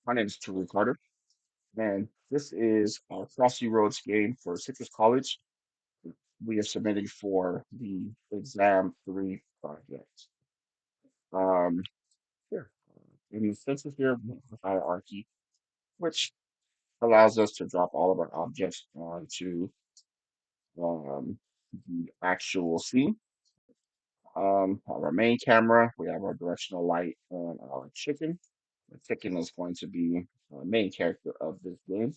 My name is Tariq Carter, and this is our Crossy Roads game for Citrus College. We are submitting for the Exam 3 project. Um, here, in the census here, we have a hierarchy, which allows us to drop all of our objects onto the actual scene. Our main camera, we have our directional light and our chicken. The chicken is going to be the main character of this game.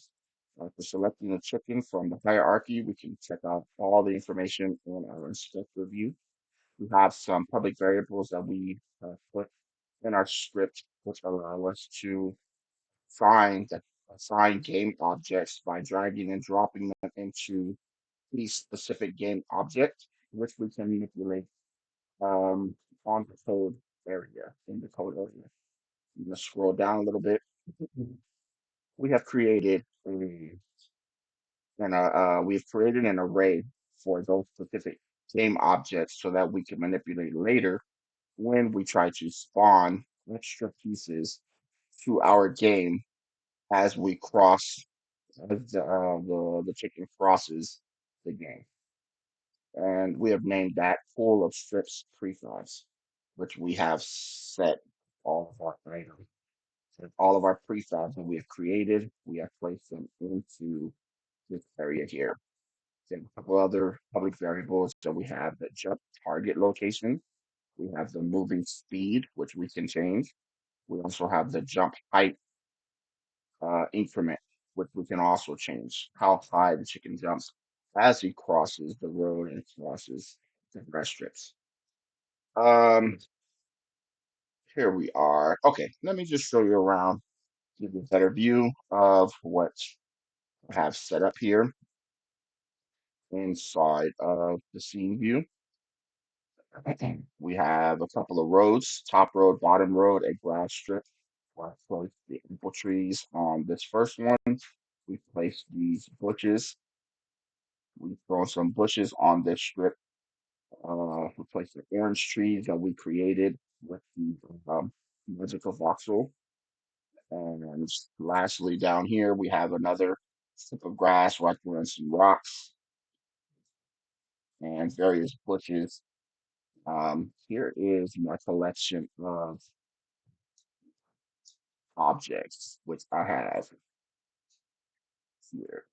For selecting the chicken from the hierarchy, we can check out all the information in our inspector view. We have some public variables that we put in our script, which allow us to find the assign game objects by dragging and dropping them into the specific game object, which we can manipulate um, on the code area, in the code area. I'm going to scroll down a little bit. We have created we've created an array for those specific game objects so that we can manipulate later when we try to spawn extra pieces to our game as we cross as the chicken crosses the game. And we have named that full of strips prefabs, which we have set all of our items. So all of our prefabs that we have created, we have placed them into this area here. Then a couple other public variables. So we have the jump target location. We have the moving speed, which we can change. We also have the jump height increment, which we can also change how high the chicken jumps as he crosses the road and crosses the grass strips. Um, Here we are. Okay, let me just show you around, give you a better view of what I have set up here inside of the scene view. We have a couple of roads, top road, bottom road, a grass strip. I placed the apple trees on this first one. We placed these bushes. We thrown some bushes on this strip. We placed the orange trees that we created with the magical voxel. And lastly, down here, we have another strip of grass right there and some rocks and various bushes. Here is my collection of objects, which I have here.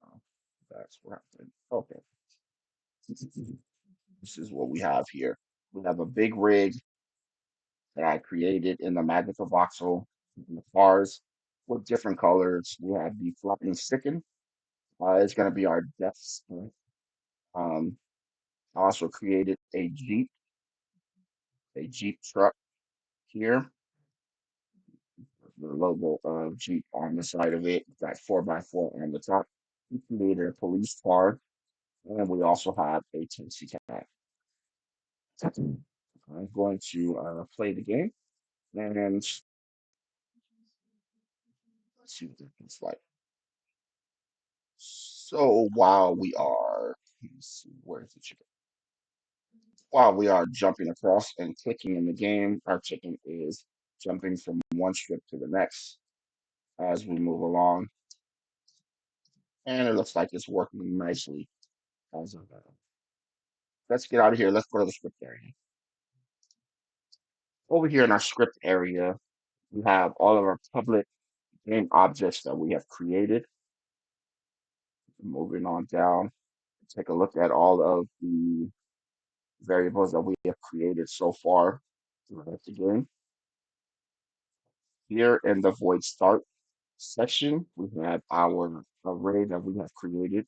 Uh, That's what happened. Okay. This is what we have here. We have a big rig that I created in the Magnifica voxel, the cars with different colors. We have the flapping sticken. It's going to be our death spray. Um, I also created a Jeep truck here, the logo of Jeep on the side of it, got 4x4 on the top. We created a police car, and we also have a taxi cab. I'm going to play the game and see what it's like. So while we are, let's see, where's the chicken? While we are jumping across and clicking in the game, our chicken is jumping from one strip to the next as we move along, and it looks like it's working nicely as of now. Let's get out of here. Let's go to the script area. Over here in our script area, we have all of our public game objects that we have created. Moving on down, take a look at all of the variables that we have created so far throughout the game. Here in the void start section, we have our array that we have created.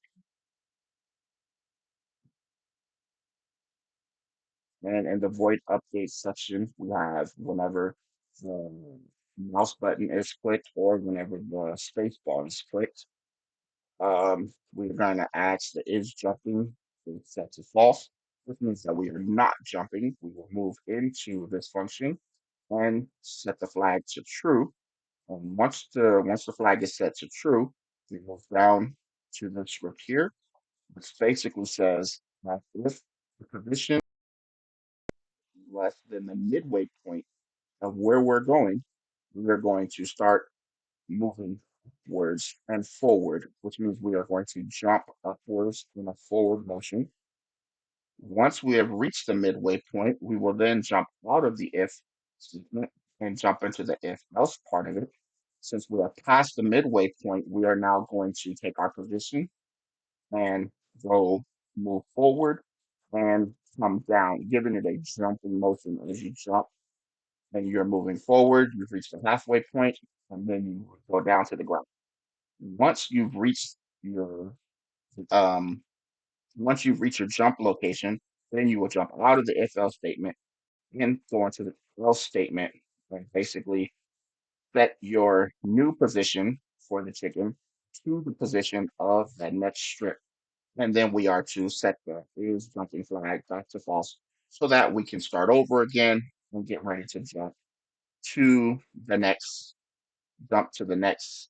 And in the void update section, we have whenever the mouse button is clicked or whenever the space bar is clicked, we're going to ask the is jumping is set to false, which means that we are not jumping. We will move into this function and set the flag to true. And once the flag is set to true, we move down to the script here, which basically says that if the position less than the midway point of where we're going, we're going to start moving upwards and forward, which means we are going to jump upwards in a forward motion. Once we have reached the midway point, we will then jump out of the if statement and jump into the if else part of it. Since we are past the midway point, we are now going to take our position and go move forward and come down, giving it a jumping motion as you jump and you're moving forward. You've reached the halfway point, and then you go down to the ground. Once you've reached your um, once you've reached your jump location, then you will jump out of the if else statement and go into the else statement and basically set your new position for the chicken to the position of that next strip. And then we are to set the is jumping flag back to false so that we can start over again and get ready to to the next jump to the next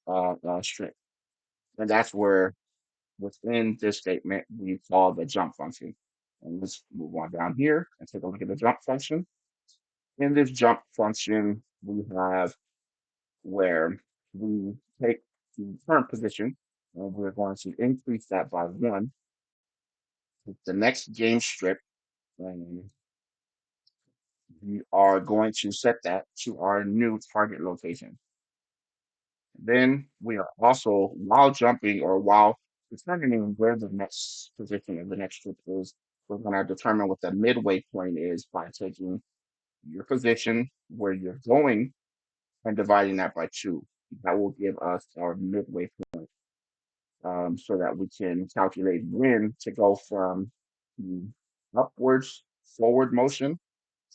strip. And that's where within this statement we call the jump function. And let's move on down here and take a look at the jump function. In this jump function, we have where we take the current position and we're going to increase that by one with the next game strip, and we are going to set that to our new target location. Then we are also, while jumping or while determining where the next position of the next strip is, we're going to determine what the midway point is by taking your position where you're going and dividing that by two. That will give us our midway point, so that we can calculate when to go from the upwards forward motion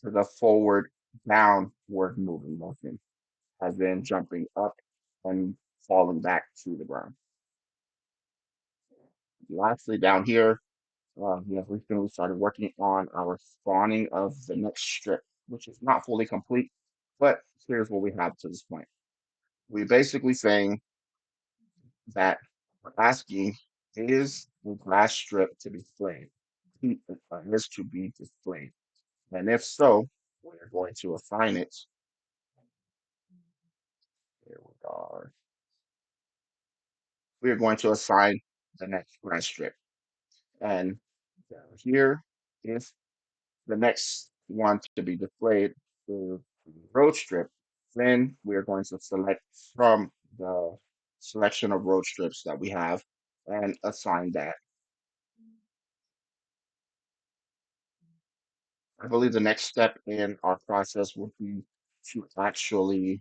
to the forward downward moving motion, as in jumping up and falling back to the ground. Lastly, down here, we have recently started working on our spawning of the next strip, which is not fully complete, but here's what we have to this point. We're basically saying that we're asking, is the glass strip to be displayed? Is to be displayed. And if so, we're going to assign it. Here we are. We are going to assign the next glass strip. And down here, if the next one to be displayed is the road strip, then we're going to select from the selection of road strips that we have and assign that. I believe the next step in our process would be to actually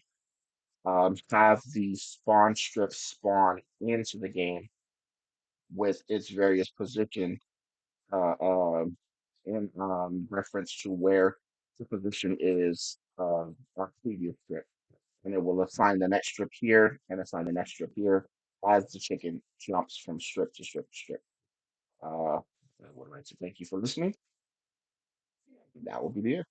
have the spawn strip spawn into the game with its various position uh, um, in reference to where the position is our previous strip. And it will assign the next strip here and assign the next strip here as the chicken jumps from strip to strip to strip. I would like to thank you for listening. That will be the end.